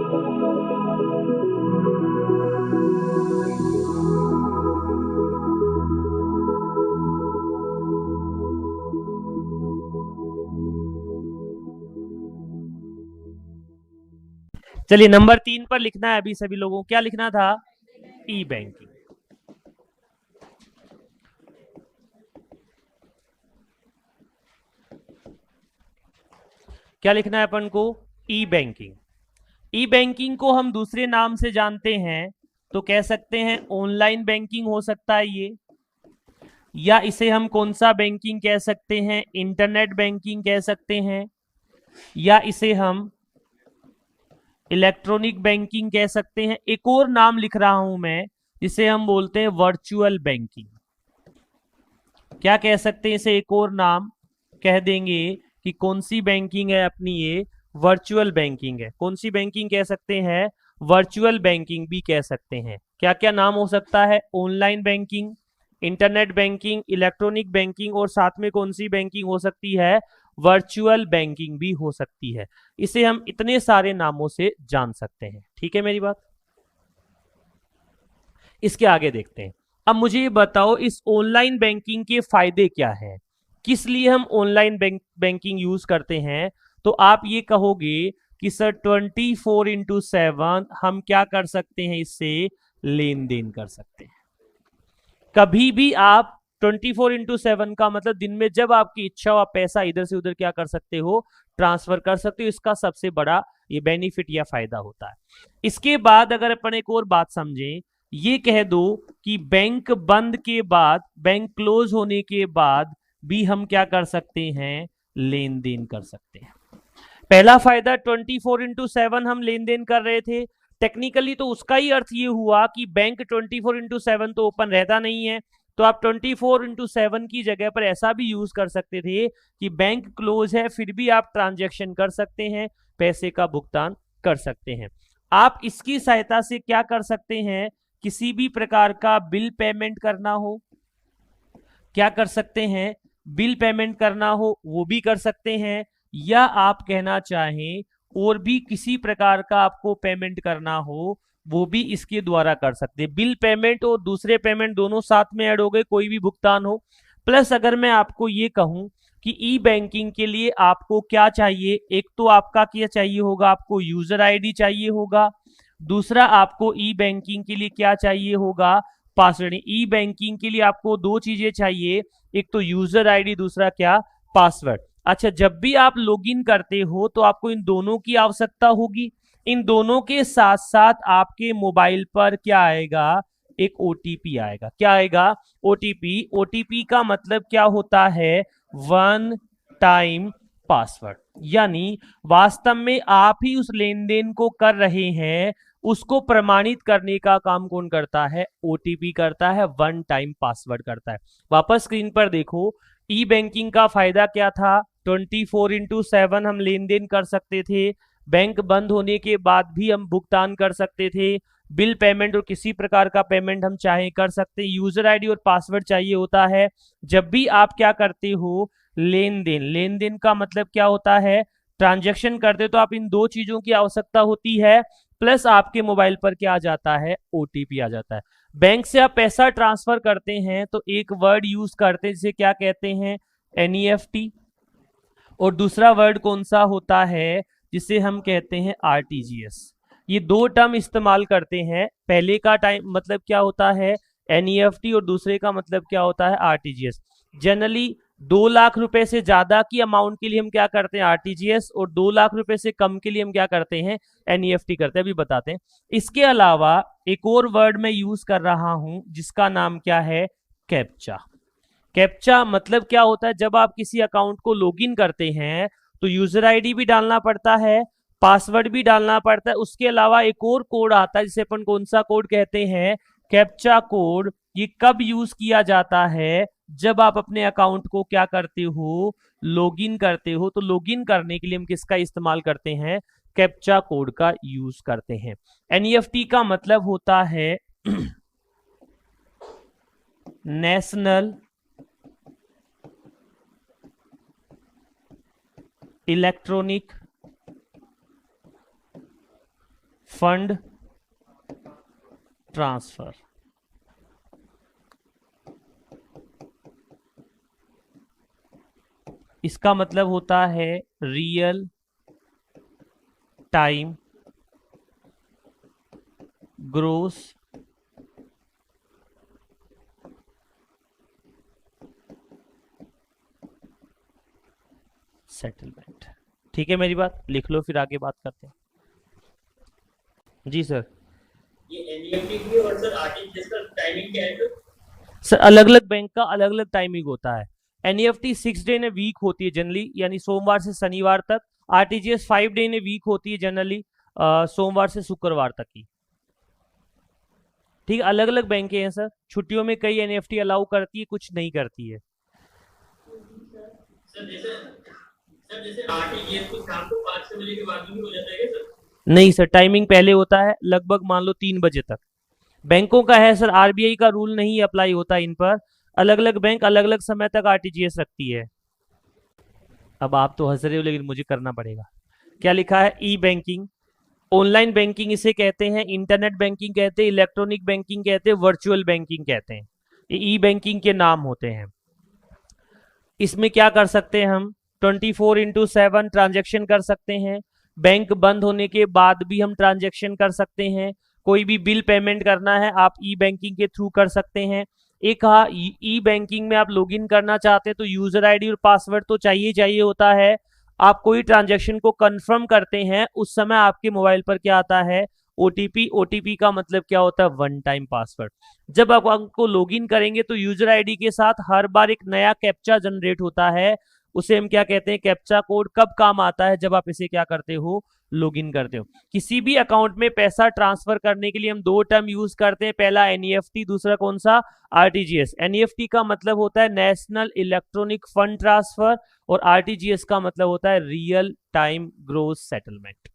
चलिए नंबर 3 पर लिखना है अभी सभी लोगों को। क्या लिखना था? ई बैंकिंग। क्या लिखना है अपन को? ई बैंकिंग। ई बैंकिंग को हम दूसरे नाम से जानते हैं, तो कह सकते हैं ऑनलाइन बैंकिंग हो सकता है ये, या इसे हम कौन सा बैंकिंग कह सकते हैं? इंटरनेट बैंकिंग कह सकते हैं, या इसे हम इलेक्ट्रॉनिक बैंकिंग कह सकते हैं। एक और नाम लिख रहा हूं मैं, जिसे हम बोलते हैं वर्चुअल बैंकिंग। क्या कह सकते हैं इसे? एक और नाम कह देंगे कि कौन सी बैंकिंग है अपनी ये? वर्चुअल बैंकिंग है। कौन सी बैंकिंग कह सकते हैं? वर्चुअल बैंकिंग भी कह सकते हैं। क्या क्या नाम हो सकता है? Online banking, internet banking, electronic banking, और साथ में कौन सी बैंकिंग हो सकती है? वर्चुअल बैंकिंग भी हो सकती है। इसे हम इतने सारे नामों से जान सकते हैं। ठीक है मेरी बात? इसके आगे देखते हैं। अब मुझे ये बताओ, इस ऑनलाइन बैंकिंग के फायदे क्या हैं? किस लिए हम ऑनलाइन बैंकिंग यूज करते हैं? तो आप ये कहोगे कि सर 24x7 हम क्या कर सकते हैं? इससे लेन देन कर सकते हैं। कभी भी आप 24x7 का मतलब दिन में जब आपकी इच्छा हो आप पैसा इधर से उधर क्या कर सकते हो? ट्रांसफर कर सकते हो। इसका सबसे बड़ा ये बेनिफिट या फायदा होता है। इसके बाद अगर अपन एक और बात समझें, ये कह दो कि बैंक बंद के बाद, बैंक क्लोज होने के बाद भी हम क्या कर सकते हैं? लेन देन कर सकते हैं। पहला फायदा 24x7 हम लेन देन कर रहे थे। टेक्निकली तो उसका ही अर्थ ये हुआ कि बैंक 24x7 तो ओपन रहता नहीं है, तो आप 24x7 की जगह पर ऐसा भी यूज कर सकते थे कि बैंक क्लोज है फिर भी आप ट्रांजैक्शन कर सकते हैं, पैसे का भुगतान कर सकते हैं। आप इसकी सहायता से क्या कर सकते हैं? किसी भी प्रकार का बिल पेमेंट करना हो, क्या कर सकते हैं? बिल पेमेंट करना हो वो भी कर सकते हैं, या आप कहना चाहें और भी किसी प्रकार का आपको पेमेंट करना हो वो भी इसके द्वारा कर सकते हैं। बिल पेमेंट और दूसरे पेमेंट दोनों साथ में ऐड हो गए, कोई भी भुगतान हो। प्लस अगर मैं आपको ये कहूं कि ई बैंकिंग के लिए आपको क्या चाहिए? एक तो आपका क्या चाहिए होगा? आपको यूजर आईडी चाहिए होगा। दूसरा आपको ई बैंकिंग के लिए क्या चाहिए होगा? पासवर्ड। ई बैंकिंग के लिए आपको दो चीजें चाहिए, एक तो यूजर आईडी, दूसरा क्या? पासवर्ड। अच्छा, जब भी आप लॉगिन करते हो तो आपको इन दोनों की आवश्यकता होगी। इन दोनों के साथ साथ आपके मोबाइल पर क्या आएगा? एक ओटीपी आएगा। क्या आएगा? ओटीपी। ओटीपी का मतलब क्या होता है? One time password. यानी वास्तव में आप ही उस लेन देन को कर रहे हैं, उसको प्रमाणित करने का काम कौन करता है? ओटीपी करता है, वन टाइम पासवर्ड करता है। वापस स्क्रीन पर देखो, ई बैंकिंग का फायदा क्या था? 24x7 हम लेन देन कर सकते थे, बैंक बंद होने के बाद भी हम भुगतान कर सकते थे, बिल पेमेंट और किसी प्रकार का पेमेंट हम चाहे कर सकते। यूजर आईडी और पासवर्ड चाहिए होता है जब भी आप क्या करते हो? लेन देन। लेन देन का मतलब क्या होता है? ट्रांजैक्शन करते तो आप इन दो चीजों की आवश्यकता होती है, प्लस आपके मोबाइल पर क्या आ जाता है? ओटीपी आ जाता है। बैंक से आप पैसा ट्रांसफर करते हैं तो एक वर्ड यूज करते हैं जिसे क्या कहते हैं? एनईएफटी। और दूसरा वर्ड कौन सा होता है? जिसे हम कहते हैं आरटीजीएस। ये दो टर्म इस्तेमाल करते हैं। पहले का टाइम मतलब क्या होता है? एनईएफटी, और दूसरे का मतलब क्या होता है? आरटीजीएस। जनरली 2 लाख रुपए से ज्यादा की अमाउंट के लिए हम क्या करते हैं? आरटीजीएस, और 2 लाख रुपए से कम के लिए हम क्या करते हैं? एनईएफटी करते हैं। अभी बताते हैं। इसके अलावा एक और वर्ड मैं यूज कर रहा हूं जिसका नाम क्या है? कैप्चा। कैप्चा मतलब क्या होता है? जब आप किसी अकाउंट को लॉगिन करते हैं तो यूजर आईडी भी डालना पड़ता है, पासवर्ड भी डालना पड़ता है, उसके अलावा एक और कोड आता है जिसे अपन कौन सा कोड कहते हैं? Captcha code. ये कब यूज किया जाता है? जब आप अपने अकाउंट को क्या करते हो? लॉगिन करते हो। तो लॉगिन करने के लिए हम किसका इस्तेमाल करते हैं? कैप्चा कोड का यूज करते हैं। एनईएफटी का मतलब होता है नेशनल इलेक्ट्रॉनिक फंड ट्रांसफर। इसका मतलब होता है रियल टाइम ग्रोस सेटलमेंट। ठीक है, मेरी बात लिख लो, फिर आगे बात करते हैं। जी सर। ये एनईएफटी की और सर आरटीजीएस का टाइमिंग क्या है सर? सर अलग अलग बैंक का अलग अलग टाइमिंग होता है। एनईएफटी 6 डे इन वीक होती है जनरली, यानी सोमवार से शनिवार तक। आरटीजीएस 5 डे इन वीक होती है जनरली, सोमवार से शुक्रवार तक की। ठीक है, अलग अलग बैंकें हैं सर। छुट्टियों में कई एनईएफटी अलाउ करती है, कुछ नहीं करती है। सर जैसे आरटीजीएस को शाम को 5 बजे के बाद भी हो जाता है क्या सर? नहीं सर, टाइमिंग पहले होता है, लगभग मान लो 3 बजे तक। बैंकों का है सर, आरबीआई का रूल नहीं अप्लाई होता इन पर। अलग अलग बैंक अलग अलग समय तक आरटीजीएस रखती है। अब आप तो हंस रहे हो, लेकिन मुझे करना पड़ेगा। क्या लिखा है? ई बैंकिंग, ऑनलाइन बैंकिंग इसे कहते हैं, इंटरनेट बैंकिंग कहते हैं, इलेक्ट्रॉनिक बैंकिंग कहते हैं, वर्चुअल बैंकिंग कहते हैं। ये ई बैंकिंग के नाम होते हैं। इसमें क्या कर सकते हैं हम? 24/7 ट्रांजेक्शन कर सकते हैं। बैंक बंद होने के बाद भी हम ट्रांजेक्शन कर सकते हैं। कोई भी बिल पेमेंट करना है आप ई बैंकिंग के थ्रू कर सकते हैं। एक हाँ, ई बैंकिंग में आप लॉगिन करना चाहते हैं तो यूजर आईडी और पासवर्ड तो चाहिए चाहिए होता है। आप कोई ट्रांजेक्शन को कंफर्म करते हैं उस समय आपके मोबाइल पर क्या आता है? ओटीपी। ओटीपी का मतलब क्या होता है? One time password. जब आप आपको लॉगिन करेंगे तो यूजर आईडी के साथ हर बार एक नया कैप्चा जनरेट होता है। उसे हम क्या कहते हैं? Captcha code. कब काम आता है? जब आप इसे क्या करते हो? लॉगिन करते हो। किसी भी अकाउंट में पैसा ट्रांसफर करने के लिए हम दो टर्म यूज करते हैं, पहला एनईएफटी, दूसरा कौन सा? आरटीजीएस। एनईएफटी का मतलब होता है नेशनल इलेक्ट्रॉनिक फंड ट्रांसफर, और आरटीजीएस का मतलब होता है रियल टाइम ग्रोस सेटलमेंट।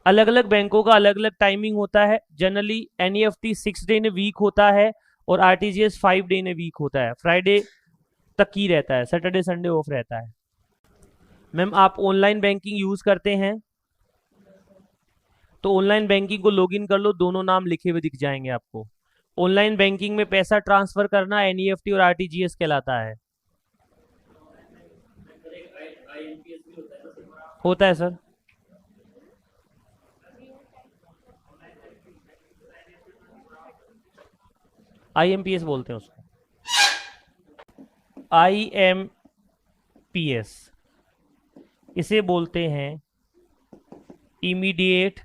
अलग अलग बैंकों का अलग अलग टाइमिंग होता है। Generally NEFT 6 day in week होता है और आरटीजीएस 5 डे इन वीक होता है। फ्राइडे तक ही रहता है, सैटरडे संडे ऑफ रहता है। मैम आप ऑनलाइन बैंकिंग यूज करते हैं? तो ऑनलाइन बैंकिंग को लॉगिन कर लो, दोनों नाम लिखे हुए दिख जाएंगे आपको। ऑनलाइन बैंकिंग में पैसा ट्रांसफर करना एनईएफटी और आरटीजीएस कहलाता है। आईएमपीएस भी होता है ना सर? होता है सर। आईएमपीएस बोलते हैं उसको। आईएमपीएस इसे बोलते हैं इमीडिएट,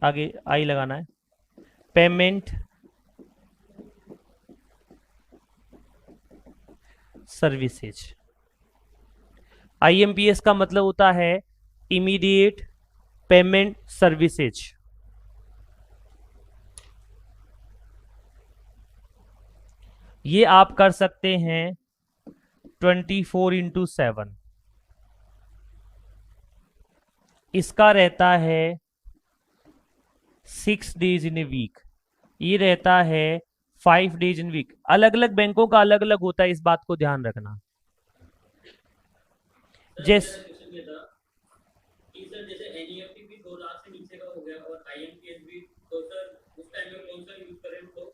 आगे आई लगाना है, पेमेंट सर्विसेज। आईएमपीएस का मतलब होता है इमीडिएट पेमेंट सर्विसेज। ये आप कर सकते हैं 24/7। इसका रहता है 6 डेज इन ए वीक। ये रहता है 5 डेज इन वीक। अलग अलग बैंकों का अलग अलग होता है, इस बात को ध्यान रखना। सर जैस मेरा क्वेश्चन ये था कि सर जैसे एनईएफटी भी 2 लाख से नीचे का हो गया और आईएमपीएस भी, तो सर उस टाइम में कौन सा यूज करें तो?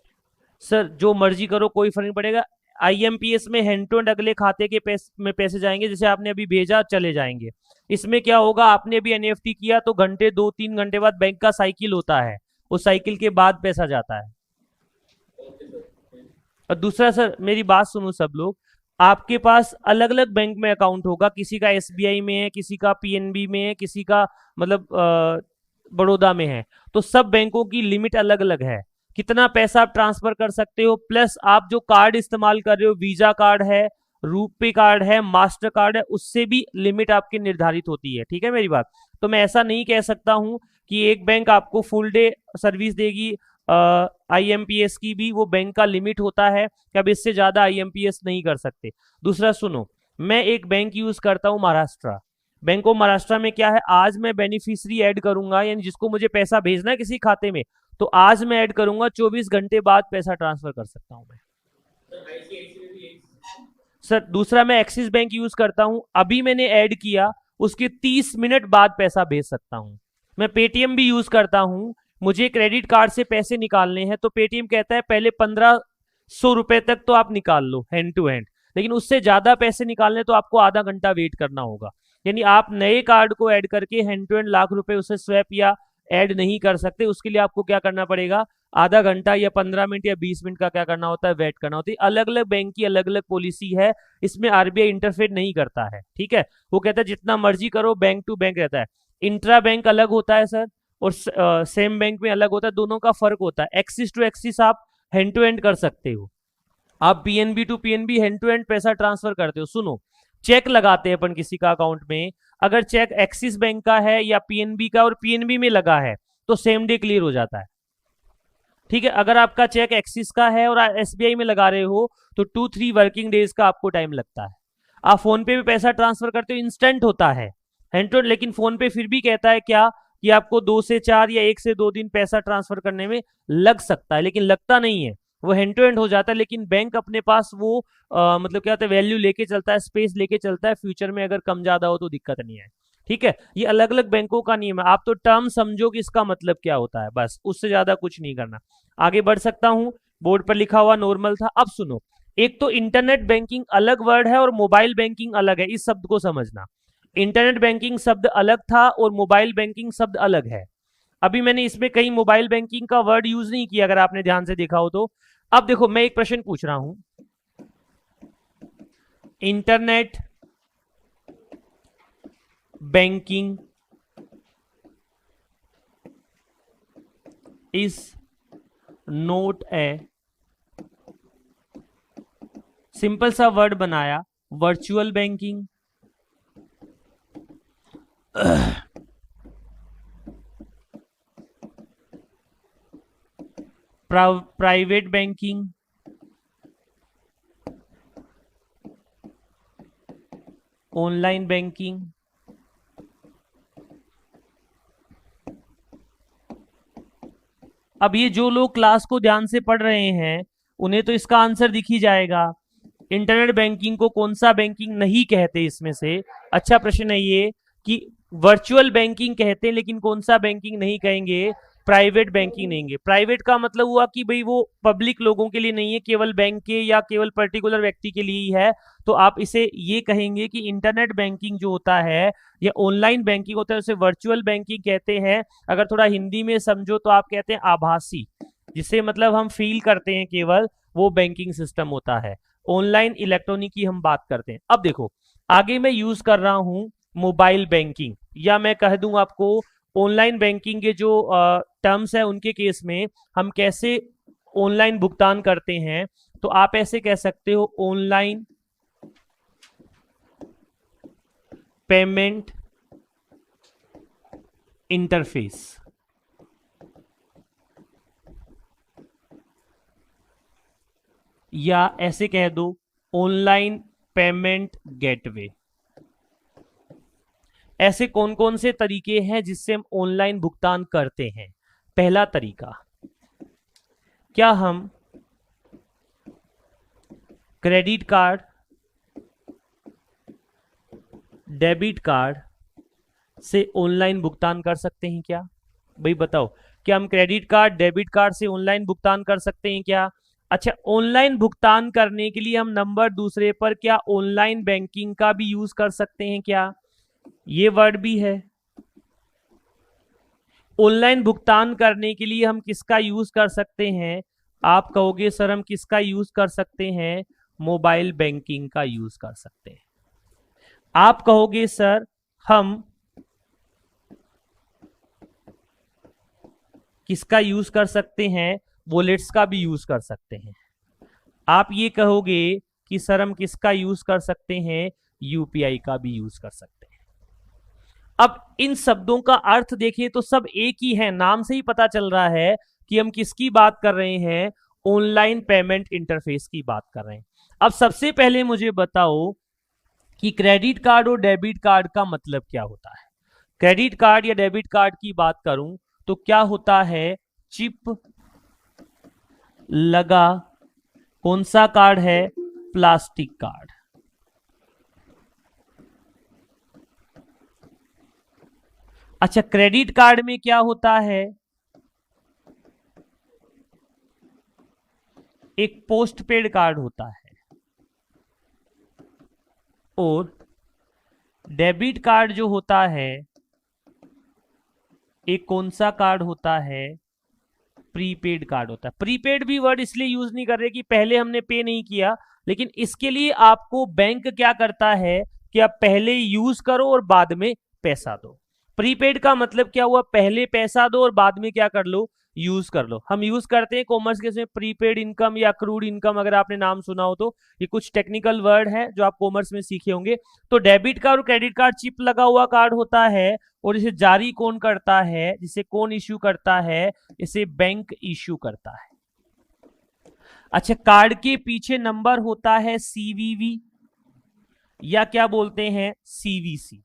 सर जो मर्जी करो, कोई फर्क नहीं पड़ेगा। आईएमपीएस में हैंड टू हैंड अगले खाते के में पैसे जाएंगे, जैसे आपने अभी भेजा चले जाएंगे। इसमें क्या होगा? आपने अभी एनईएफटी किया तो घंटे 2-3 घंटे बाद बैंक का साइकिल होता है, उस साइकिल के बाद पैसा जाता है। Okay sir. और दूसरा सर, मेरी बात सुनो सब लोग, आपके पास अलग अलग बैंक में अकाउंट होगा। किसी का एसबीआई में है, किसी का पीएनबी में है, किसी का मतलब बड़ौदा में है। तो सब बैंकों की लिमिट अलग अलग है, कितना पैसा आप ट्रांसफर कर सकते हो। प्लस आप जो कार्ड इस्तेमाल कर रहे हो, वीजा कार्ड है, रुपे कार्ड है, मास्टर कार्ड है, उससे भी लिमिट आपकी निर्धारित होती है। ठीक है मेरी बात? तो मैं ऐसा नहीं कह सकता हूं कि एक बैंक आपको फुल डे सर्विस देगी। आईएमपीएस की भी वो बैंक का लिमिट होता है कि अब इससे ज्यादा आईएमपीएस नहीं कर सकते। दूसरा सुनो, मैं एक बैंक यूज करता हूं महाराष्ट्र। बैंक ऑफ महाराष्ट्र में क्या है, आज मैं बेनिफिशियरी ऐड करूंगा, यानी जिसको मुझे पैसा भेजना है किसी खाते में, तो आज मैं ऐड करूंगा, 24 घंटे बाद पैसा ट्रांसफर कर सकता हूं मैं। सर आईसीआईसी में भी यही? सर दूसरा, मैं एक्सिस बैंक यूज करता हूं, अभी मैंने ऐड किया, उसके 30 मिनट बाद पैसा भेज सकता हूं। मैं पेटीएम भी यूज करता हूं, मुझे क्रेडिट कार्ड से पैसे निकालने हैं तो पेटीएम कहता है पहले 1500 रुपए तक तो आप निकाल लो हैंड टू हैंड, लेकिन उससे ज्यादा पैसे निकालने तो आपको आधा घंटा वेट करना होगा। यानी आप नए कार्ड को ऐड करके हैंड टू हैंड लाख रुपए उसे स्वैप या ऐड नहीं कर सकते, उसके लिए आपको क्या करना पड़ेगा, आधा घंटा या 15 मिनट या 20 मिनट का क्या करना होता है, वेट करना होता है। अलग अलग बैंक की अलग अलग पॉलिसी है, इसमें आरबीआई इंटरफेयर नहीं करता है, ठीक है। वो कहता है जितना मर्जी करो, बैंक टू बैंक रहता है। इंट्रा बैंक अलग होता है सर, और सेम बैंक में अलग होता है, दोनों का फर्क होता है। एक्सिस टू एक्सिस आप हैंड टू हैंड कर सकते हो, आप PNB to PNB hand to hand पैसा ट्रांसफर करते हो। सुनो, चेक लगाते हैं अपन किसी का अकाउंट में, अगर चेक एक्सिस बैंक का है या पीएनबी का और पीएनबी में लगा है तो सेम डे क्लियर हो जाता है, ठीक है। अगर आपका चेक एक्सिस का है और एसबीआई में लगा रहे हो तो 2-3 वर्किंग डेज का आपको टाइम लगता है। आप फोन पे भी पैसा ट्रांसफर करते हो, इंस्टेंट होता है हैंड टू हैंड, लेकिन फोन पे फिर भी कहता है क्या कि आपको 2 से 4 या 1 से 2 दिन पैसा ट्रांसफर करने में लग सकता है, लेकिन लगता नहीं है, वो हैंड टू हैंड हो जाता है। लेकिन बैंक अपने पास वो मतलब क्या होता है, वैल्यू लेके चलता है, स्पेस लेके चलता है, फ्यूचर में अगर कम ज्यादा हो तो दिक्कत नहीं है, ठीक है। ये अलग अलग बैंकों का नियम है, आप तो टर्म समझो कि इसका मतलब क्या होता है, बस उससे ज्यादा कुछ नहीं करना। आगे बढ़ सकता हूं, बोर्ड पर लिखा हुआ नॉर्मल था। अब सुनो, एक तो इंटरनेट बैंकिंग अलग वर्ड है और मोबाइल बैंकिंग अलग है, इस शब्द को समझना। इंटरनेट बैंकिंग शब्द अलग था और मोबाइल बैंकिंग शब्द अलग है। अभी मैंने इसमें कहीं मोबाइल बैंकिंग का वर्ड यूज नहीं किया, अगर आपने ध्यान से देखा हो तो। अब देखो, मैं एक प्रश्न पूछ रहा हूं, internet banking is note A, simple सा वर्ड बनाया, virtual banking, private banking, online banking. अब ये जो लोग क्लास को ध्यान से पढ़ रहे हैं उन्हें तो इसका आंसर दिख ही जाएगा। इंटरनेट बैंकिंग को कौन सा बैंकिंग नहीं कहते इसमें से? अच्छा प्रश्न है ये कि वर्चुअल बैंकिंग कहते हैं लेकिन कौन सा बैंकिंग नहीं कहेंगे, प्राइवेट बैंकिंग नहीं है। प्राइवेट का मतलब हुआ कि भाई वो पब्लिक लोगों के लिए नहीं है, केवल बैंक के या केवल पर्टिकुलर व्यक्ति के लिए ही है। तो आप इसे ये कहेंगे कि इंटरनेट बैंकिंग जो होता है या ऑनलाइन बैंकिंग होता है उसे वर्चुअल बैंकिंग कहते हैं। अगर थोड़ा हिंदी में समझो तो आप कहते हैं आभासी, जिसे मतलब हम फील करते हैं केवल, वो बैंकिंग सिस्टम होता है। ऑनलाइन इलेक्ट्रॉनिक की हम बात करते हैं। अब देखो, आगे मैं यूज कर रहा हूं मोबाइल बैंकिंग, या मैं कह दूं आपको ऑनलाइन बैंकिंग के जो टर्म्स है उनके केस में हम कैसे ऑनलाइन भुगतान करते हैं। तो आप ऐसे कह सकते हो, ऑनलाइन पेमेंट इंटरफेस, या ऐसे कह दो ऑनलाइन पेमेंट गेटवे। ऐसे कौन कौन से तरीके हैं जिससे हम ऑनलाइन भुगतान करते हैं? पहला तरीका, क्या हम क्रेडिट कार्ड, डेबिट कार्ड से ऑनलाइन भुगतान कर सकते हैं क्या? भाई बताओ, क्या हम क्रेडिट कार्ड, डेबिट कार्ड से ऑनलाइन भुगतान कर सकते हैं क्या? अच्छा, ऑनलाइन भुगतान करने के लिए हम नंबर दूसरे पर क्या ऑनलाइन बैंकिंग का भी यूज कर सकते हैं क्या? ये वर्ड भी है। ऑनलाइन भुगतान करने के लिए हम किसका यूज कर सकते हैं? आप कहोगे सर हम किसका यूज कर सकते हैं? मोबाइल बैंकिंग का यूज कर सकते हैं। आप कहोगे सर हम किसका यूज कर सकते हैं? वॉलेट्स का भी यूज कर सकते हैं। आप ये कहोगे कि सर हम किसका यूज कर सकते हैं? यूपीआई का भी यूज कर सकते हैं। अब इन शब्दों का अर्थ देखें तो सब एक ही है, नाम से ही पता चल रहा है कि हम किसकी बात कर रहे हैं, ऑनलाइन पेमेंट इंटरफेस की बात कर रहे हैं। अब सबसे पहले मुझे बताओ कि क्रेडिट कार्ड और डेबिट कार्ड का मतलब क्या होता है। क्रेडिट कार्ड या डेबिट कार्ड की बात करूं तो क्या होता है, चिप लगा कौन सा कार्ड है? Plastic card. अच्छा, क्रेडिट कार्ड में क्या होता है, एक पोस्ट पेड कार्ड होता है, और डेबिट कार्ड जो होता है एक कौन सा कार्ड होता है, प्रीपेड कार्ड होता है। प्रीपेड भी वर्ड इसलिए यूज नहीं कर रहे कि पहले हमने पे नहीं किया, लेकिन इसके लिए आपको बैंक क्या करता है कि आप पहले यूज करो और बाद में पैसा दो। प्रीपेड का मतलब क्या हुआ, पहले पैसा दो और बाद में क्या कर लो, यूज कर लो। हम यूज करते हैं कॉमर्स के इसमें प्रीपेड इनकम या अक्रूड इनकम, अगर आपने नाम सुना हो तो ये कुछ टेक्निकल वर्ड है जो आप कॉमर्स में सीखे होंगे। तो डेबिट कार्ड और क्रेडिट कार्ड चिप लगा हुआ कार्ड होता है, और इसे जारी कौन करता है, जिसे कौन इश्यू करता है, इसे बैंक इश्यू करता है। अच्छा, कार्ड के पीछे नंबर होता है सीवीवी या क्या बोलते हैं, सीवीसी।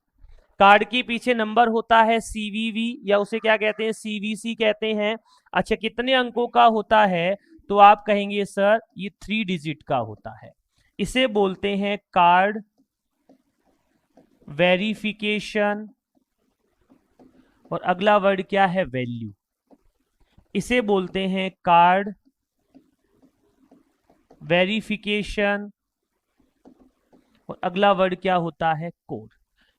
कार्ड के पीछे नंबर होता है सीवीवी या उसे क्या कहते हैं, सीवीसी कहते हैं। अच्छा, कितने अंकों का होता है, तो आप कहेंगे सर ये 3 डिजिट का होता है। इसे बोलते हैं कार्ड वेरिफिकेशन, और अगला वर्ड क्या है, वैल्यू। इसे बोलते हैं कार्ड वेरिफिकेशन, और अगला वर्ड क्या होता है, कोड।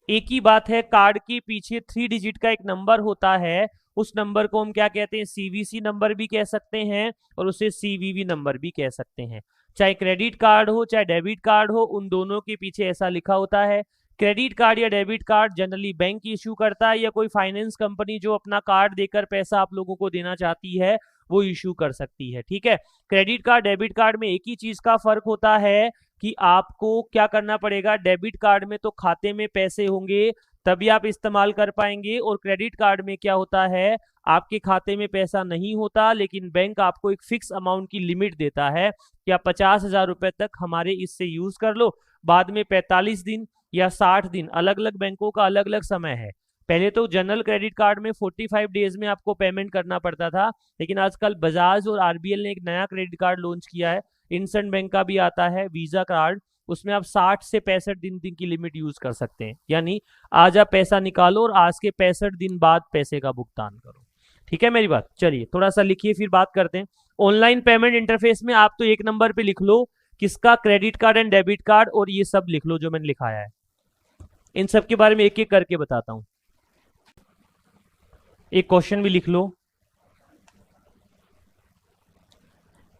एक ही बात है, कार्ड के पीछे 3 डिजिट का एक नंबर होता है, उस नंबर को हम क्या कहते हैं, सीवीसी नंबर भी कह सकते हैं और उसे सीवीवी नंबर भी कह सकते हैं। चाहे क्रेडिट कार्ड हो चाहे डेबिट कार्ड हो, उन दोनों के पीछे ऐसा लिखा होता है। क्रेडिट कार्ड या debit card generally bank issue करता है, या कोई फाइनेंस कंपनी जो अपना कार्ड देकर पैसा आप लोगों को देना चाहती है वो इश्यू कर सकती है। ठीक है, क्रेडिट कार्ड डेबिट कार्ड में एक ही चीज का फर्क होता है कि आपको क्या करना पड़ेगा, डेबिट कार्ड में तो खाते में पैसे होंगे तभी आप इस्तेमाल कर पाएंगे, और क्रेडिट कार्ड में क्या होता है, आपके खाते में पैसा नहीं होता, लेकिन बैंक आपको एक फिक्स अमाउंट की लिमिट देता है कि आप 50,000 रुपए तक हमारे इससे यूज कर लो। बाद में 45 दिन या 60 दिन, अलग अलग बैंकों का अलग अलग समय है। पहले तो जनरल क्रेडिट कार्ड में 45 डेज में आपको पेमेंट करना पड़ता था, लेकिन आजकल बजाज और आरबीएल ने एक नया क्रेडिट कार्ड लॉन्च किया है, इंस्टेंट बैंक का भी आता है, वीजा कार्ड। उसमें आप 60 से 65 दिन की लिमिट यूज कर सकते हैं, यानी आज आप पैसा निकालो और आज के 65 दिन बाद पैसे का भुगतान करो। ठीक है मेरी बात, चलिए थोड़ा सा लिखिए फिर बात करते हैं। ऑनलाइन पेमेंट इंटरफेस में आप तो एक नंबर पे लिख लो किसका, credit card and debit card, और ये सब लिख लो जो मैंने लिखाया है। इन सब के बारे में एक एक करके बताता हूं, एक क्वेश्चन भी लिख लो।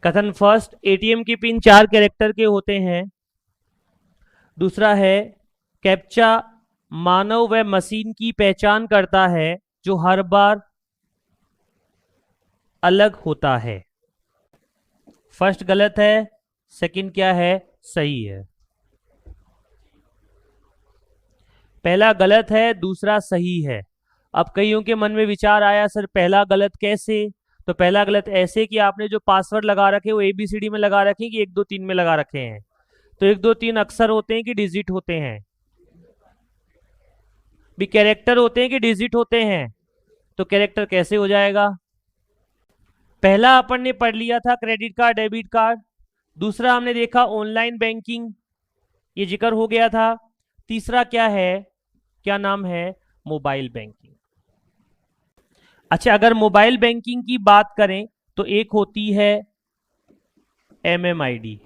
कथन फर्स्ट, एटीएम की पिन 4 कैरेक्टर के होते हैं। दूसरा है, कैप्चा मानव व मशीन की पहचान करता है जो हर बार अलग होता है। फर्स्ट गलत है, सेकंड क्या है, सही है। पहला गलत है, दूसरा सही है। अब कईयों के मन में विचार आया, सर पहला गलत कैसे, तो पहला गलत ऐसे कि आपने जो पासवर्ड लगा रखे वो ABCD में लगा रखे कि 1 2 3 में लगा रखे हैं। तो 1 2 3 अक्षर होते हैं कि डिजिट होते हैं, भी कैरेक्टर होते हैं कि डिजिट होते हैं, तो कैरेक्टर कैसे हो जाएगा। पहला अपन ने पढ़ लिया था क्रेडिट कार्ड डेबिट कार्ड, दूसरा हमने देखा ऑनलाइन बैंकिंग, ये जिक्र हो गया था। तीसरा क्या है, क्या नाम है, मोबाइल बैंकिंग। अच्छा, अगर मोबाइल बैंकिंग की बात करें तो एक होती है MMID,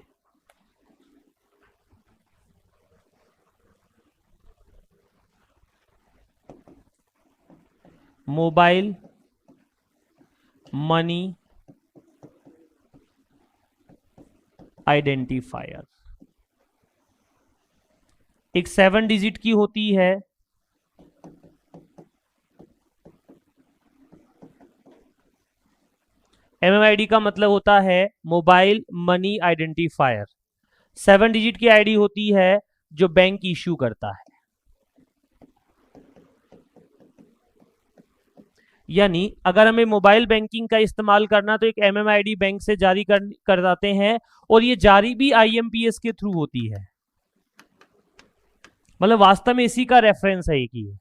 मोबाइल मनी आइडेंटिफायर, एक 7 डिजिट की होती है। MMID का मतलब होता है मोबाइल मनी आइडेंटिफायर, 7 डिजिट की आईडी होती है जो बैंक इश्यू करता है। यानी अगर हमें मोबाइल बैंकिंग का इस्तेमाल करना तो एक MMID बैंक से जारी कर जाते हैं, और ये जारी भी IMPS के थ्रू होती है, मतलब वास्तव में इसी का रेफरेंस है एक ही।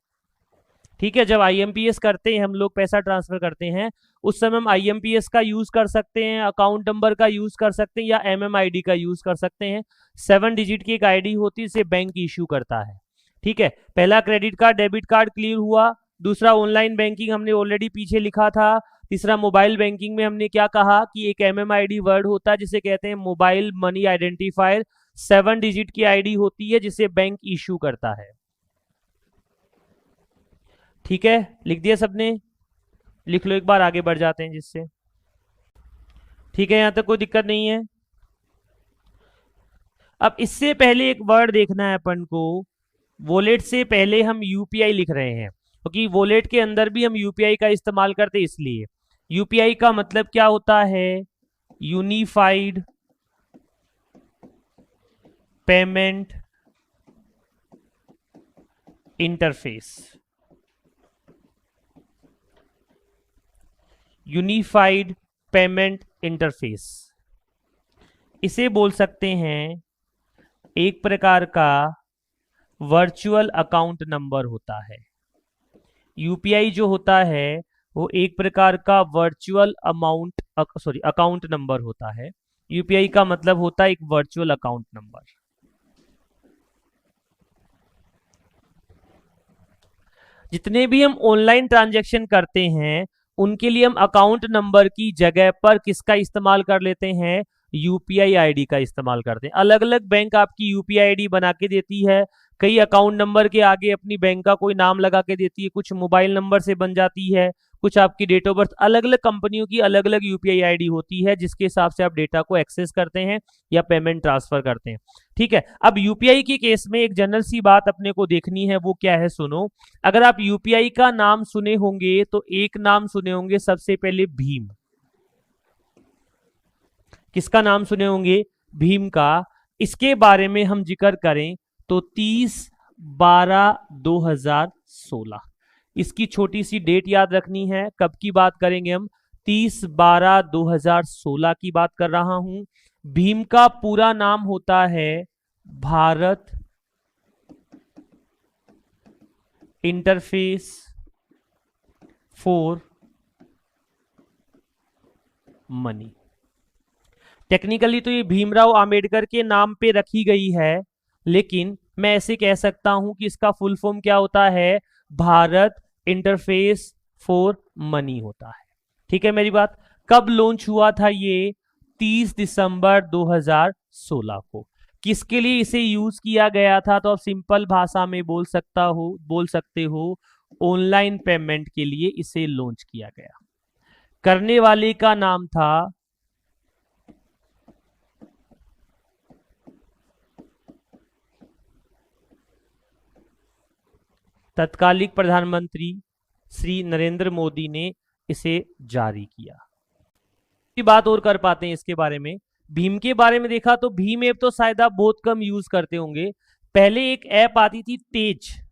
ठीक है, जब IMPS करते हैं हम लोग, पैसा ट्रांसफर करते हैं, उस समय हम IMPS का यूज कर सकते हैं, अकाउंट नंबर का यूज कर सकते हैं, या MMID का यूज कर सकते हैं। 7 डिजिट की एक आईडी होती है, इसे बैंक इश्यू करता है। ठीक है, पहला credit card debit card clear हुआ। दूसरा ऑनलाइन बैंकिंग हमने ऑलरेडी पीछे लिखा था। तीसरा मोबाइल बैंकिंग में हमने क्या कहा कि एक MMID वर्ड होता है जिसे कहते हैं मोबाइल मनी आइडेंटिफायर, 7 डिजिट की आईडी होती है जिसे बैंक इशू करता है। ठीक है, लिख दिया सबने? लिख लो एक बार, आगे बढ़ जाते हैं जिससे। ठीक है, यहां तक कोई दिक्कत नहीं है। अब इससे पहले एक वर्ड देखना है अपन को। वॉलेट से पहले हम यूपीआई लिख रहे हैं क्योंकि वॉलेट के अंदर भी हम यूपीआई का इस्तेमाल करते हैं, इसलिए यूपीआई का मतलब क्या होता है? Unified payment interface. Unified payment interface, इसे बोल सकते हैं एक प्रकार का वर्चुअल अकाउंट नंबर होता है। यूपीआई जो होता है वो एक प्रकार का वर्चुअल अकाउंट नंबर होता है। यूपीआई का मतलब होता है एक वर्चुअल अकाउंट नंबर। जितने भी हम ऑनलाइन ट्रांजैक्शन करते हैं उनके लिए हम अकाउंट नंबर की जगह पर किसका इस्तेमाल कर लेते हैं? यूपीआई आईडी का इस्तेमाल करते हैं। अलग अलग बैंक आपकी यूपीआई आईडी बना के देती है, कई अकाउंट नंबर के आगे अपनी बैंक का कोई नाम लगा के देती है, कुछ मोबाइल नंबर से बन जाती है, कुछ आपकी डेट ऑफ बर्थ। अलग अलग कंपनियों की अलग अलग यूपीआई आईडी होती है जिसके हिसाब से आप डेटा को एक्सेस करते हैं या पेमेंट ट्रांसफर करते हैं। ठीक है, अब यूपीआई के केस में एक जनरल सी बात अपने को देखनी है, वो क्या है सुनो। अगर आप यूपीआई का नाम सुने होंगे तो एक नाम सुने होंगे सबसे पहले भीम। किसका नाम सुने होंगे? भीम का। इसके बारे में हम जिक्र करें तो 30/12/2016, इसकी छोटी सी डेट याद रखनी है। कब की बात करेंगे हम? 30/12/2016 की बात कर रहा हूं। भीम का पूरा नाम होता है Bharat interface for money. Technically तो ये भीमराव अंबेडकर के नाम पे रखी गई है, लेकिन मैं ऐसे कह सकता हूं कि इसका फुल फॉर्म क्या होता है? भारत इंटरफेस फॉर मनी होता है। ठीक है मेरी बात? कब लॉन्च हुआ था ये? 30 दिसंबर 2016 को। किसके लिए इसे यूज किया गया था? तो आप सिंपल भाषा में बोल सकते हो ऑनलाइन पेमेंट के लिए इसे लॉन्च किया गया। करने वाले का नाम था तत्कालिक प्रधानमंत्री श्री नरेंद्र मोदी ने इसे जारी किया। की बात और कर पाते हैं इसके बारे में। भीम के बारे में देखा तो भीम ऐप तो शायद आप बहुत कम यूज करते होंगे। पहले एक ऐप आती थी तेज,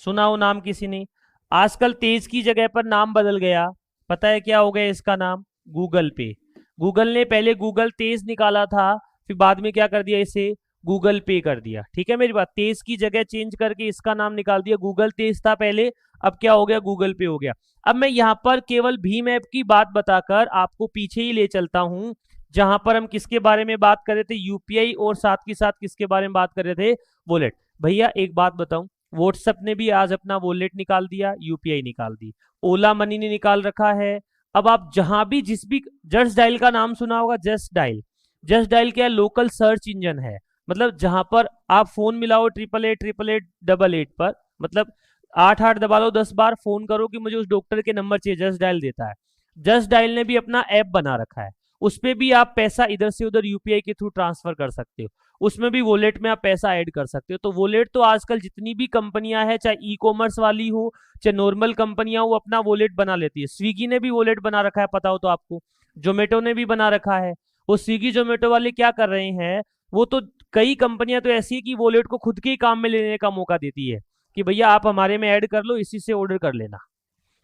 सुना हो नाम किसी ने? आजकल तेज की जगह पर नाम बदल गया। पता है क्या हो गया इसका नाम? गूगल पे। गूगल ने पहले गूगल तेज निकाला था, फिर बाद में क्या कर दिया, इसे गूगल पे कर दिया। ठीक है मेरी बात? तेज की जगह चेंज करके इसका नाम निकाल दिया। गूगल तेज था पहले, अब क्या हो गया? गूगल पे हो गया। अब मैं यहां पर केवल भीम ऐप की बात बताकर आपको पीछे ही ले चलता हूं, जहां पर हम किसके बारे में बात कर रहे थे? यूपीआई, और साथ के साथ किसके बारे में बात कर रहे थे? वॉलेट। भैया एक बात बताऊं, व्हाट्सएप ने भी आज अपना वॉलेट निकाल दिया, यूपीआई निकाल दी, ओला मनी ने निकाल रखा है। अब आप जहां भी जिस भी, जस्ट डायल का नाम सुना होगा, जस्ट डायल। जस्ट डायल क्या है? लोकल सर्च इंजन है। मतलब जहां पर आप फोन मिलाओ 888 पर, मतलब 88 दबा लो 10 बार, फोन करो कि मुझे उस डॉक्टर के नंबर चाहिए, जस्ट डायल देता है। जस्ट डायल ने भी अपना ऐप बना रखा है, उस पर भी आप पैसा इधर से उधर यूपीआई के थ्रू ट्रांसफर कर सकते हो। उसमें भी वॉलेट में आप पैसा ऐड कर सकते हो। तो वॉलेट तो आजकल जितनी भी कंपनियां हैं, चाहे ई कॉमर्स वाली हो चाहे नॉर्मल कंपनियां हो, अपना वॉलेट बना लेती है। स्विगी ने भी वॉलेट बना रखा है, पता हो तो आपको। जोमेटो ने भी बना रखा है। वो स्विगी जोमेटो वाले क्या कर रहे हैं, वो तो कई कंपनियां तो ऐसी है कि वॉलेट को खुद के ही काम में लेने का मौका देती है कि भैया आप हमारे में ऐड कर लो, इसी से ऑर्डर कर लेना।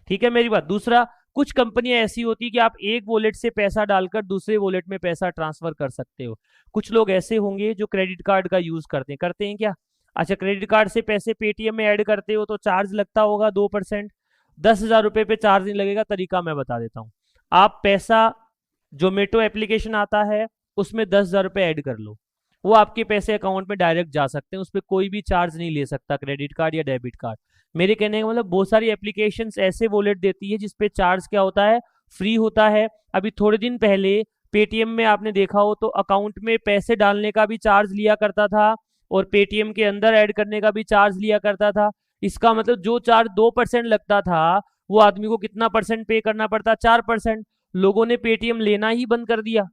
ठीक है मेरी बात? दूसरा, कुछ कंपनियां ऐसी होती है कि आप एक वॉलेट से पैसा डालकर दूसरे वॉलेट में पैसा ट्रांसफर कर सकते हो। कुछ लोग ऐसे होंगे जो क्रेडिट कार्ड का यूज करते हैं क्या? अच्छा, क्रेडिट कार्ड से पैसे पेटीएम में ऐड करते हो तो चार्ज लगता होगा 2%। 10,000 रुपए पे चार्ज नहीं लगेगा। तरीका मैं बता देता हूँ। आप पैसा, जोमेटो एप्लीकेशन आता है, उसमें 10,000 रुपए ऐड कर लो, वो आपके पैसे अकाउंट में डायरेक्ट जा सकते हैं, उस पर कोई भी चार्ज नहीं ले सकता, क्रेडिट कार्ड या डेबिट कार्ड। मेरे कहने का मतलब बहुत सारी एप्लीकेशंस ऐसे वॉलेट देती है जिसपे चार्ज क्या होता है, फ्री होता है। अभी थोड़े दिन पहले पेटीएम में आपने देखा हो तो अकाउंट में पैसे डालने का भी चार्ज लिया करता था और पेटीएम के अंदर ऐड करने का भी चार्ज लिया करता था। इसका मतलब जो चार्ज 2% लगता था वो आदमी को कितना परसेंट पे करना पड़ता, 4%। लोगों ने पेटीएम लेना ही बंद कर दिया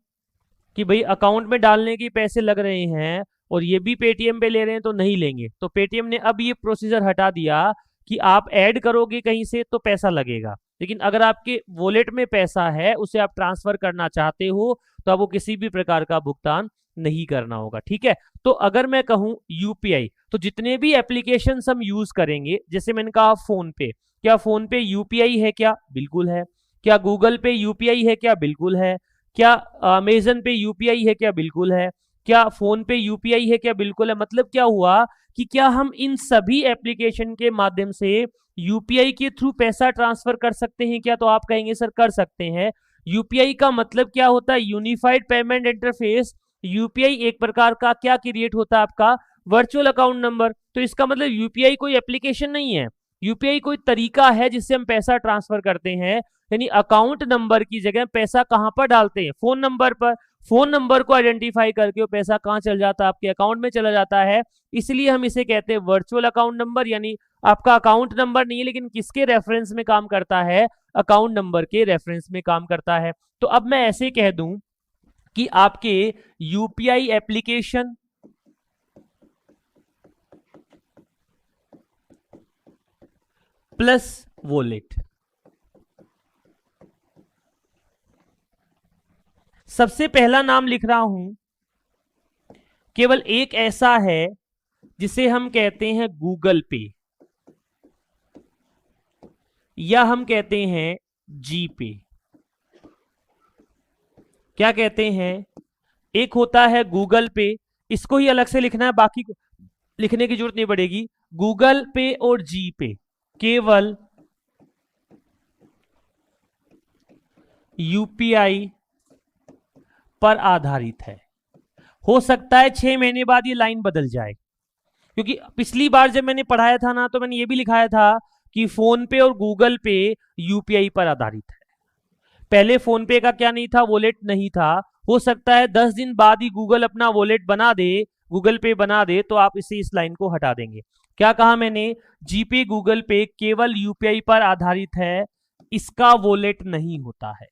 कि भाई अकाउंट में डालने के पैसे लग रहे हैं और ये भी पेटीएम पे ले रहे हैं तो नहीं लेंगे। तो पेटीएम ने अब ये प्रोसीजर हटा दिया कि आप ऐड करोगे कहीं से तो पैसा लगेगा, लेकिन अगर आपके वॉलेट में पैसा है उसे आप ट्रांसफर करना चाहते हो तो आपको किसी भी प्रकार का भुगतान नहीं करना होगा। ठीक है, तो अगर मैं कहूं यूपीआई, तो जितने भी एप्लीकेशन हम यूज करेंगे, जैसे मैंने कहा फोन पे, क्या फोन पे यूपीआई है क्या? बिल्कुल है। क्या गूगल पे यूपीआई है क्या? बिल्कुल है। क्या अमेजन पे यूपीआई है क्या? बिल्कुल है। क्या फोन पे यूपीआई है क्या? बिल्कुल है। मतलब क्या हुआ कि क्या हम इन सभी एप्लीकेशन के माध्यम से यूपीआई के थ्रू पैसा ट्रांसफर कर सकते हैं क्या? तो आप कहेंगे सर कर सकते हैं। यूपीआई का मतलब क्या होता है? Unified payment interface. यूपीआई एक प्रकार का क्या क्रिएट होता है? आपका वर्चुअल अकाउंट नंबर। तो इसका मतलब यूपीआई कोई एप्लीकेशन नहीं है, यूपीआई कोई तरीका है जिससे हम पैसा ट्रांसफर करते हैं। यानी अकाउंट नंबर की जगह पैसा कहां पर डालते हैं? फोन नंबर पर। फोन नंबर को आइडेंटिफाई करके वो पैसा कहां चल जाता है? आपके अकाउंट में चला जाता है। इसलिए हम इसे कहते हैं वर्चुअल अकाउंट नंबर। यानी आपका अकाउंट नंबर नहीं है, लेकिन किसके रेफरेंस में काम करता है? अकाउंट नंबर के रेफरेंस में काम करता है। तो अब मैं ऐसे कह दूं कि आपके यूपीआई एप्लीकेशन प्लस वॉलेट, सबसे पहला नाम लिख रहा हूं, केवल एक ऐसा है जिसे हम कहते हैं गूगल पे या हम कहते हैं जी पे। क्या कहते हैं? एक होता है गूगल पे, इसको ही अलग से लिखना है, बाकी लिखने की जरूरत नहीं पड़ेगी। गूगल पे और जी पे केवल यूपीआई पर आधारित है। हो सकता है 6 महीने बाद ये लाइन बदल जाए, क्योंकि पिछली बार जब मैंने पढ़ाया था ना तो मैंने ये भी लिखाया था कि फोन पे और गूगल पे यूपीआई पर आधारित है। पहले फोन पे का क्या नहीं था? वॉलेट नहीं था। हो सकता है 10 दिन बाद ही गूगल अपना वॉलेट बना दे, गूगल पे बना दे, तो आप इसे इस लाइन को हटा देंगे। क्या कहा मैंने? जीपे गूगल पे केवल यूपीआई पर आधारित है, इसका वॉलेट नहीं होता है।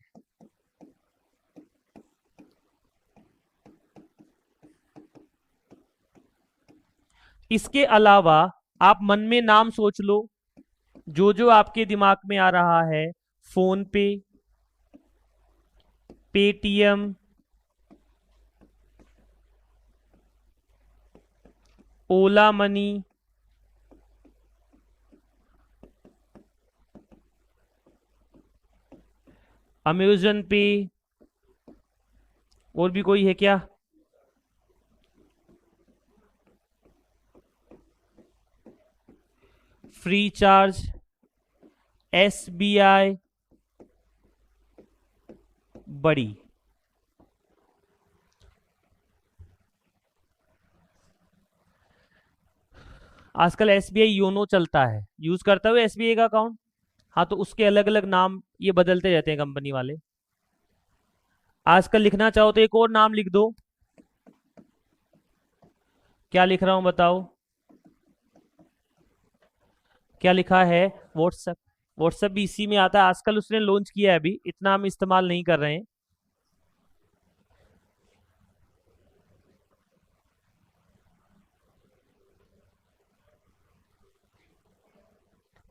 इसके अलावा आप मन में नाम सोच लो जो जो आपके दिमाग में आ रहा है। फोन पे, पेटीएम, ओला मनी, अमेजन पे, और भी कोई है क्या? फ्री चार्ज, एसबीआई, बड़ी। आजकल एसबीआई योनो चलता है, यूज करता हुआ एसबीआई का अकाउंट। हाँ, तो उसके अलग अलग नाम ये बदलते रहते हैं कंपनी वाले। आजकल लिखना चाहो तो एक और नाम लिख दो। क्या लिख रहा हूं बताओ? क्या लिखा है? व्हाट्सएप। व्हाट्सएप भी इसी में आता है। आजकल उसने लॉन्च किया है, अभी इतना हम इस्तेमाल नहीं कर रहे हैं।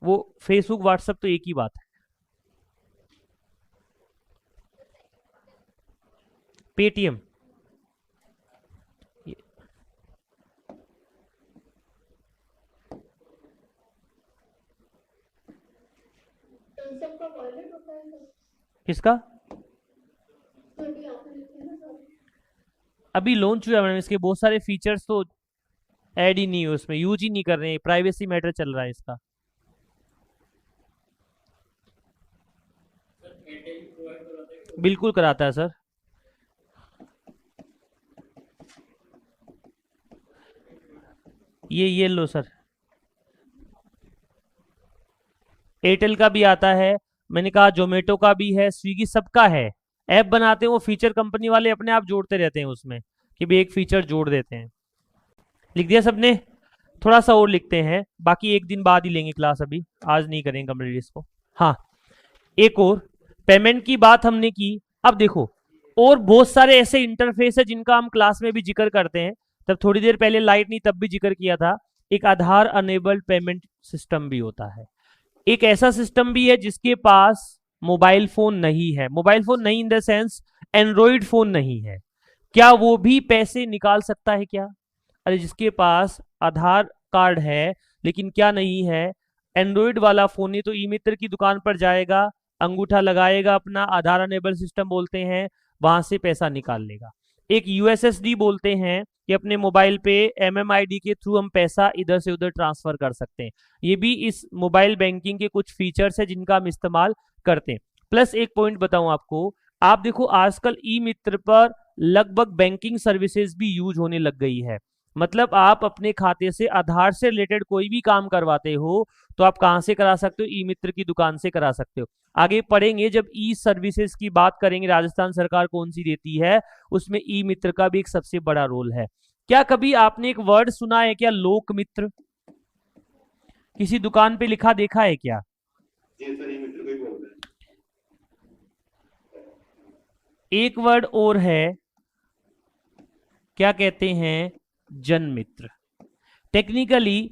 वो फेसबुक व्हाट्सएप तो एक ही बात है। पेटीएम, इन सबका वॉलेट होता है सर? किसका? जो भी आपने लिखे ना सर। अभी लॉन्च हुआ है मैडम, इसके बहुत सारे फीचर्स तो ऐड ही नहीं है उसमें, यूज ही नहीं कर रहे हैं, प्राइवेसी मैटर चल रहा है इसका। सर एयरटेल भी प्रोवाइड कराता है कि बिल्कुल कराता है सर। ये लो सर। एयरटेल का भी आता है, मैंने कहा जोमेटो का भी है, स्विगी सबका है। ऐप बनाते हैं वो फीचर कंपनी वाले अपने आप जोड़ते रहते हैं उसमें कि भाई एक फीचर जोड़ देते हैं। लिख दिया सबने? थोड़ा सा और लिखते हैं, बाकी एक दिन बाद ही लेंगे क्लास, अभी आज नहीं करेंगे कंप्लीट इसको। हाँ, एक और पेमेंट की बात हमने की। अब देखो और बहुत सारे ऐसे इंटरफेस है जिनका हम क्लास में भी जिक्र करते हैं। तब थोड़ी देर पहले लाइट नहीं तब भी जिक्र किया था। एक आधार अनेबल्ड पेमेंट सिस्टम भी होता है। एक ऐसा सिस्टम भी है जिसके पास मोबाइल फोन नहीं है, मोबाइल फोन नहीं in the sense Android phone नहीं है, क्या वो भी पैसे निकाल सकता है क्या? अरे जिसके पास आधार कार्ड है लेकिन क्या नहीं है, एंड्रॉइड वाला फोन, नहीं तो ई मित्र की दुकान पर जाएगा, अंगूठा लगाएगा अपना, आधार अनेबल सिस्टम बोलते हैं, वहां से पैसा निकाल लेगा। एक यूएसएसडी बोलते हैं कि अपने मोबाइल पे एमएमआईडी के थ्रू हम पैसा इधर से उधर ट्रांसफर कर सकते हैं। ये भी इस मोबाइल बैंकिंग के कुछ फीचर्स है जिनका हम इस्तेमाल करते हैं। प्लस एक पॉइंट बताऊं आपको, आप देखो आजकल ई मित्र पर लगभग बैंकिंग सर्विसेज भी यूज होने लग गई है। मतलब आप अपने खाते से आधार से रिलेटेड कोई भी काम करवाते हो तो आप कहां से करा सकते हो? ई मित्र की दुकान से करा सकते हो। आगे पढ़ेंगे जब ई सर्विसेज की बात करेंगे, राजस्थान सरकार कौन सी देती है, उसमें ई मित्र का भी एक सबसे बड़ा रोल है। क्या कभी आपने एक वर्ड सुना है क्या, लोक मित्र? किसी दुकान पे लिखा देखा है क्या? जी सर, ये मित्र को ही बोलते हैं। एक वर्ड और है, क्या कहते हैं? जन मित्र। टेक्निकली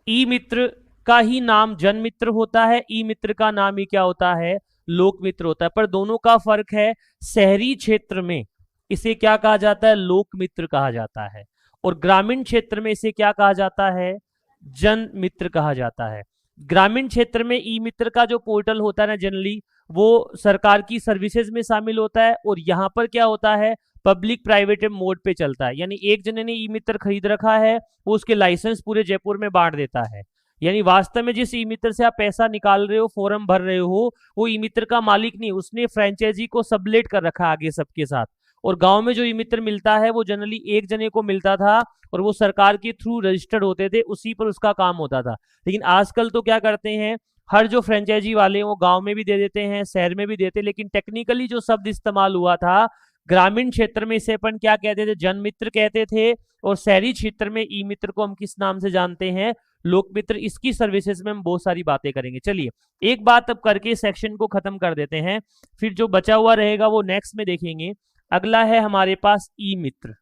ई मित्र का ही नाम जन मित्र होता है, ई मित्र का नाम ही क्या होता है? लोक मित्र होता है। पर दोनों का फर्क है, शहरी क्षेत्र में इसे क्या कहा जाता है? लोक मित्र कहा जाता है, और ग्रामीण क्षेत्र में इसे क्या कहा जाता है? जन मित्र कहा जाता है। ग्रामीण क्षेत्र में ई मित्र का जो पोर्टल होता है ना, जनरली वो सरकार की सर्विसेज में शामिल होता है, और यहाँ पर क्या होता है? पब्लिक प्राइवेट मोड पे चलता है। यानी एक जने ने ई मित्र खरीद रखा है, वो उसके लाइसेंस पूरे जयपुर में बांट देता है। यानी वास्तव में जिस ई मित्र से आप पैसा निकाल रहे हो, फॉर्म भर रहे हो, वो ई मित्र का मालिक नहीं, उसने फ्रेंचाइजी को सबलेट कर रखा आगे सबके साथ। और गांव में जो ई मित्र मिलता है वो जनरली एक जने को मिलता था, और वो सरकार के थ्रू रजिस्टर्ड होते थे, उसी पर उसका काम होता था। लेकिन आजकल तो क्या करते हैं, हर जो फ्रेंचाइजी वाले हैं वो गांव में भी दे देते हैं, शहर में भी देते हैं। लेकिन टेक्निकली जो शब्द इस्तेमाल हुआ था, ग्रामीण क्षेत्र में इसे अपन क्या कहते थे? जन मित्र कहते थे। और शहरी क्षेत्र में ई मित्र को हम किस नाम से जानते हैं? लोक मित्र। इसकी सर्विसेज में हम बहुत सारी बातें करेंगे। चलिए एक बात अब करके सेक्शन को खत्म कर देते हैं, फिर जो बचा हुआ रहेगा वो नेक्स्ट में देखेंगे। अगला है हमारे पास ई मित्र,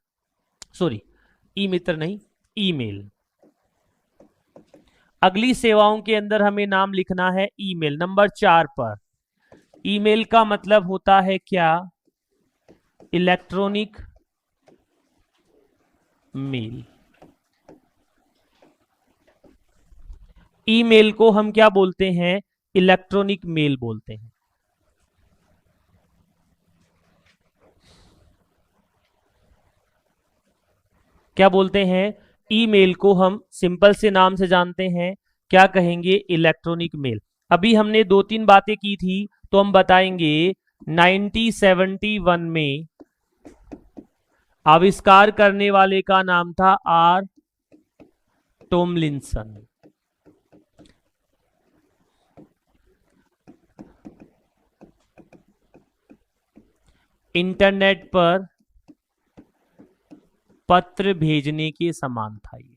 सॉरी ई मित्र नहीं, ईमेल। अगली सेवाओं के अंदर हमें नाम लिखना है ईमेल, नंबर 4 पर। ईमेल का मतलब होता है क्या? Electronic mail. ईमेल को हम क्या बोलते हैं? इलेक्ट्रॉनिक मेल बोलते हैं। क्या बोलते हैं? ईमेल को हम सिंपल से नाम से जानते हैं, क्या कहेंगे? Electronic mail. अभी हमने 2-3 बातें की थी, तो हम बताएंगे 1971 में आविष्कार करने वाले का नाम था आर टॉमलिंसन। इंटरनेट पर पत्र भेजने के समान था ये।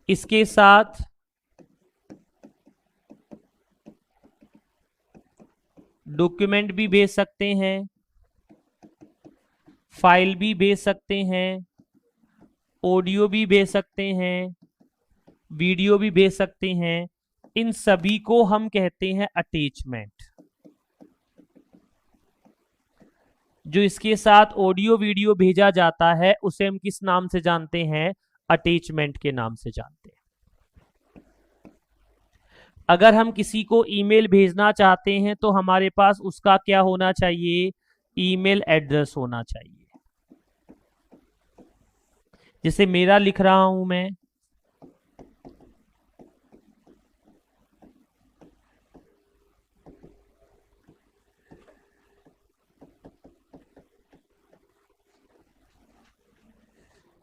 इसके साथ डॉक्यूमेंट भी भेज सकते हैं, फाइल भी भेज सकते हैं, ऑडियो भी भेज सकते हैं, वीडियो भी भेज सकते हैं। इन सभी को हम कहते हैं अटैचमेंट। जो इसके साथ ऑडियो वीडियो भेजा जाता है उसे हम किस नाम से जानते हैं? अटैचमेंट के नाम से जानते हैं। अगर हम किसी को ईमेल भेजना चाहते हैं तो हमारे पास उसका क्या होना चाहिए? ईमेल एड्रेस होना चाहिए। जैसे मेरा लिख रहा हूं मैं,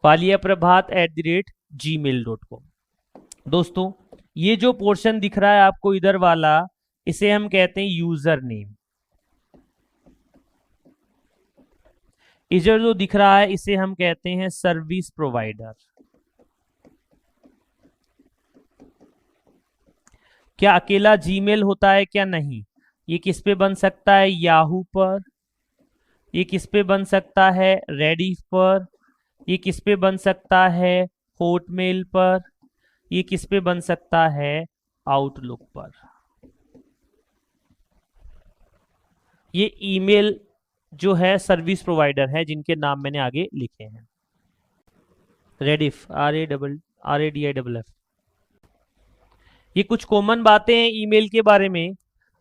waliyaprabhat@gmail.com। दोस्तों ये जो पोर्शन दिख रहा है आपको इधर वाला, इसे हम कहते हैं यूजर नेम। इधर जो दिख रहा है इसे हम कहते हैं सर्विस प्रोवाइडर। क्या अकेला जीमेल होता है? क्या नहीं। ये किस पे बन सकता है? याहू पर। ये किस पे बन सकता है? रेडिफ पर। ये किस पे बन सकता है? हॉटमेल पर। ये किस पे बन सकता है? आउटलुक पर। ये ईमेल जो है सर्विस प्रोवाइडर है जिनके नाम मैंने आगे लिखे हैं। रेडिफ, RADIFF। ये कुछ कॉमन बातें हैं ईमेल के बारे में।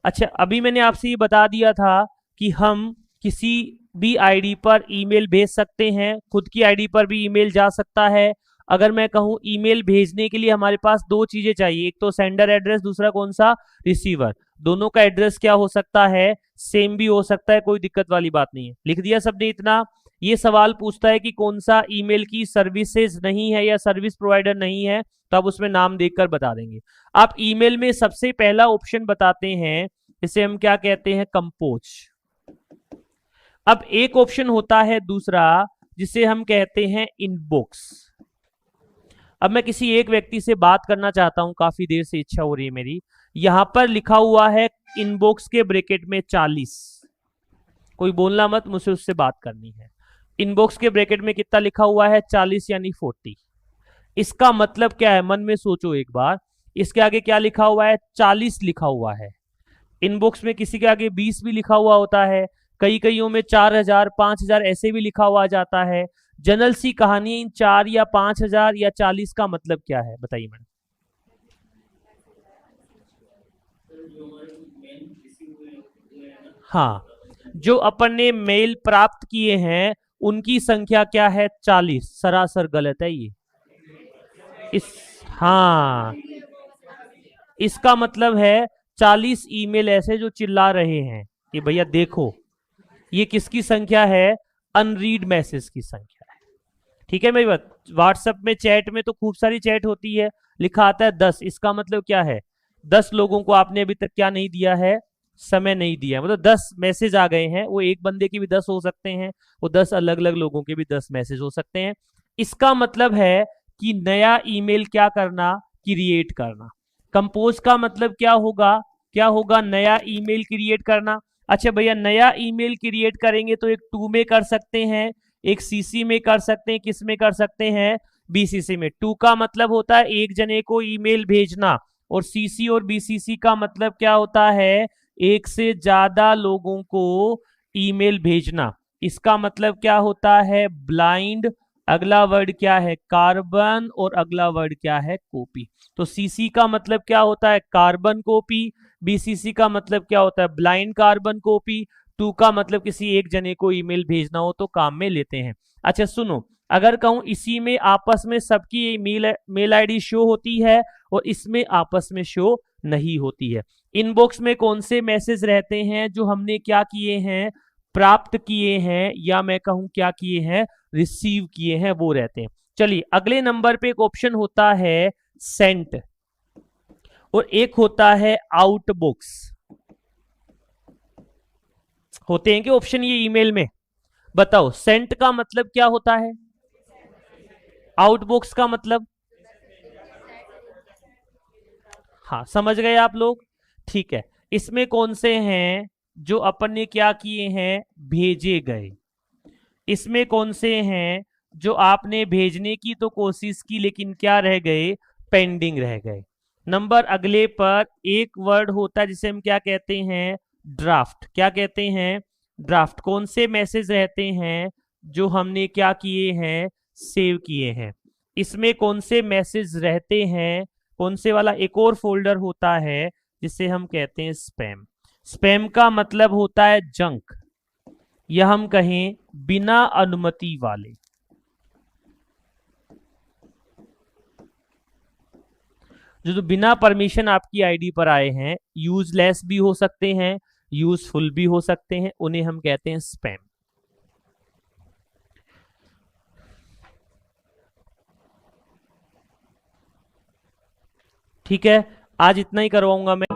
अच्छा, अभी मैंने आपसे ये बता दिया था कि हम किसी भी आईडी पर ईमेल भेज सकते हैं, खुद की आईडी पर भी ईमेल जा सकता है। अगर मैं कहूं ईमेल भेजने के लिए हमारे पास दो चीजें चाहिए, एक तो सेंडर एड्रेस, दूसरा कौन सा? रिसीवर। दोनों का एड्रेस क्या हो सकता है? सेम भी हो सकता है, कोई दिक्कत वाली बात नहीं है। लिख दिया सबने इतना? ये सवाल पूछता है कि कौन सा ईमेल की सर्विसेज नहीं है या सर्विस प्रोवाइडर नहीं है, तो आप उसमें नाम देखकर बता देंगे। आप ईमेल में सबसे पहला ऑप्शन बताते हैं, इसे हम क्या कहते हैं? कंपोज। अब एक ऑप्शन होता है दूसरा जिसे हम कहते हैं इनबॉक्स। अब मैं किसी एक व्यक्ति से बात करना चाहता हूं, काफी देर से इच्छा हो रही है मेरी। यहां पर लिखा हुआ है इनबॉक्स के ब्रैकेट में 40। कोई बोलना मत, मुझे उससे बात करनी है। इनबॉक्स के ब्रैकेट में कितना लिखा हुआ है? 40 यानी 40। इसका मतलब क्या है? मन में सोचो एक बार। इसके आगे क्या लिखा हुआ है? 40 लिखा हुआ है। इनबॉक्स में किसी के आगे 20 भी लिखा हुआ होता है, कई कईयों में 4000 5000 ऐसे भी लिखा हुआ जाता है। जनरल सी कहानी, इन 4 या 5000 या 40 का मतलब क्या है? बताइए मैडम। हाँ, जो अपन ने मेल प्राप्त किए हैं उनकी संख्या क्या है? 40। सरासर गलत है ये। हाँ, इसका मतलब है 40 ईमेल ऐसे जो चिल्ला रहे हैं कि भैया देखो, ये किसकी संख्या है? अनरीड मैसेज की संख्या है। ठीक है मेरी बात? व्हाट्सएप में चैट में तो खूब सारी चैट होती है, लिखा आता है 10। इसका मतलब क्या है? 10 लोगों को आपने अभी तक क्या नहीं दिया है? समय नहीं दिया है। मतलब 10 मैसेज आ गए हैं, वो एक बंदे के भी 10 हो सकते हैं, वो 10 अलग अलग लोगों के भी 10 मैसेज हो सकते हैं। इसका मतलब है कि नया ईमेल क्या करना? क्रिएट करना। कंपोज का मतलब क्या होगा? क्या होगा? नया ईमेल क्रिएट करना। अच्छा भैया, नया ईमेल क्रिएट करेंगे तो एक 2 में कर सकते हैं, एक सीसी में कर सकते हैं, किस में कर सकते हैं? बीसीसी में। 2 का मतलब होता है एक जने को ईमेल भेजना, और सीसी और बीसीसी का मतलब क्या होता है? एक से ज्यादा लोगों को ईमेल भेजना। इसका मतलब क्या होता है? ब्लाइंड। अगला वर्ड क्या है? कार्बन। और अगला वर्ड क्या है? कॉपी। तो सीसी का मतलब क्या होता है? Carbon copy. बीसीसी का मतलब क्या होता है? Blind carbon copy. 2 का मतलब किसी एक जने को ईमेल भेजना हो तो काम में लेते हैं। अच्छा सुनो, अगर कहूं इसी में आपस में सबकी मेल आईडी शो होती है और इसमें आपस में शो नहीं होती है। इनबॉक्स में कौन से मैसेज रहते हैं? जो हमने क्या किए हैं? प्राप्त किए हैं, या मैं कहूं क्या किए हैं? रिसीव किए हैं, वो रहते हैं। चलिए अगले नंबर पे एक ऑप्शन होता है सेंट, और एक होता है आउटबॉक्स। होते हैं कि ऑप्शन ये ईमेल में? बताओ, सेंट का मतलब क्या होता है? आउटबॉक्स का मतलब? हाँ, समझ गए आप लोग? ठीक है। इसमें कौन से हैं जो अपन ने क्या किए हैं? भेजे गए। इसमें कौन से हैं जो आपने भेजने की तो कोशिश की लेकिन क्या रह गए? पेंडिंग रह गए। नंबर अगले पर एक वर्ड होता है जिसे हम क्या कहते हैं? ड्राफ्ट। क्या कहते हैं? ड्राफ्ट। कौन से मैसेज रहते हैं जो हमने क्या किए हैं? सेव किए हैं। इसमें कौन से मैसेज रहते हैं? कौन से वाला एक और फोल्डर होता है जिसे हम कहते हैं स्पैम। स्पैम का मतलब होता है जंक, या हम कहें बिना अनुमति वाले। जो बिना परमिशन आपकी आईडी पर आए हैं, यूजलेस भी हो सकते हैं, यूजफुल भी हो सकते हैं, उन्हें हम कहते हैं स्पैम। ठीक है, आज इतना ही करवाऊंगा मैं।